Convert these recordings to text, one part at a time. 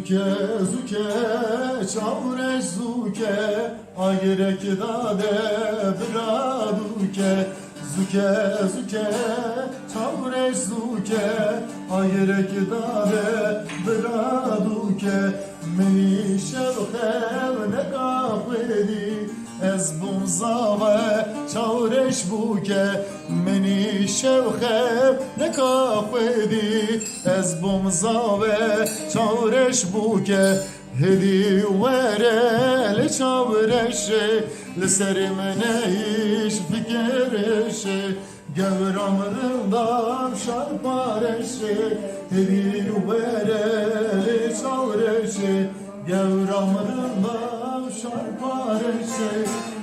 Zuke zuke çavreş zuke Ayrek dade braduke Zuke zuke çavreş zuke Ayrek dade braduke Meni şevhev ne kapedi Ez bum zave çavreş buke Meni şevhev ne kapedi Ez bum zave çavreş buke Hedi vere le çavreşe Le serimene iş fikreşe Gevramrından şarpareşe Hedi vere le çavreşe Gevramrından şarpareşe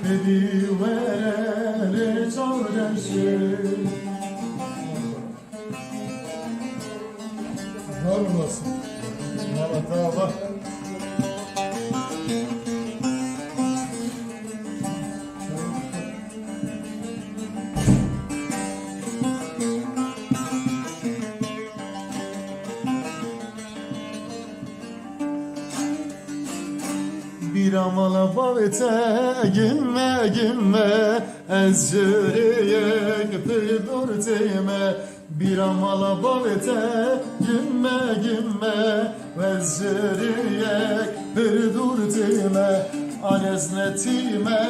Hedi vere le çavreşe Var olasın Malata bak Bir amala bavete gimme Ez jüriyek peydur teyme Bir amala bavete gimme Ez jüriyek peydur teyme Aneznetime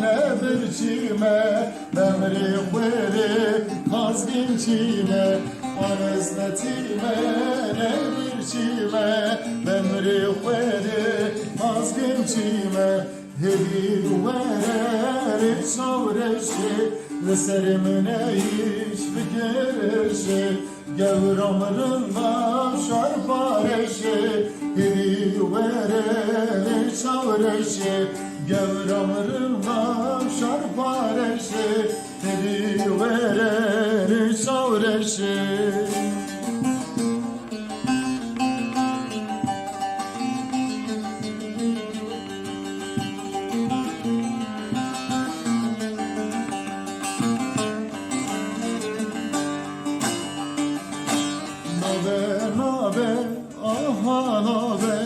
ne birçime Bemri khveri kazginçime Aneznetime ne birçime Bemri khveri kazginçime Hedi duveri çavreşi Ve serimine iş fikreşi Gevramrından şarpareşi Hedi duveri çavreşi Gevramrından şarpareşi Hedi duveri çavreşi Nabe, aha nabe,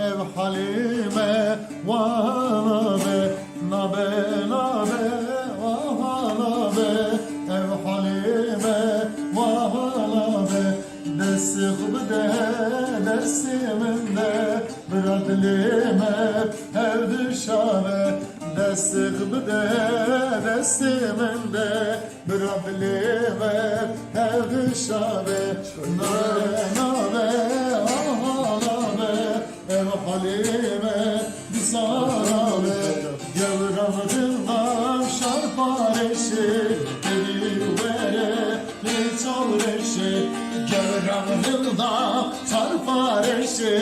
ev halime vanabe Nabe, aha nabe, ev halime vanabe Desik bide, desiminde Bıradlime ev düşave Desik bide, desiminde Bıradlime ev düşave Nabe, aha nabe, ev halime bisarabe Gevramrından şarpareşi Hedi vere le çavreşi Gevramrından şarpareşi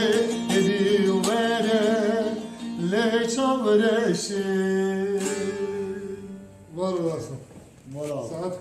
Hedi vere le çavreşi Var olasın. Moral. Saat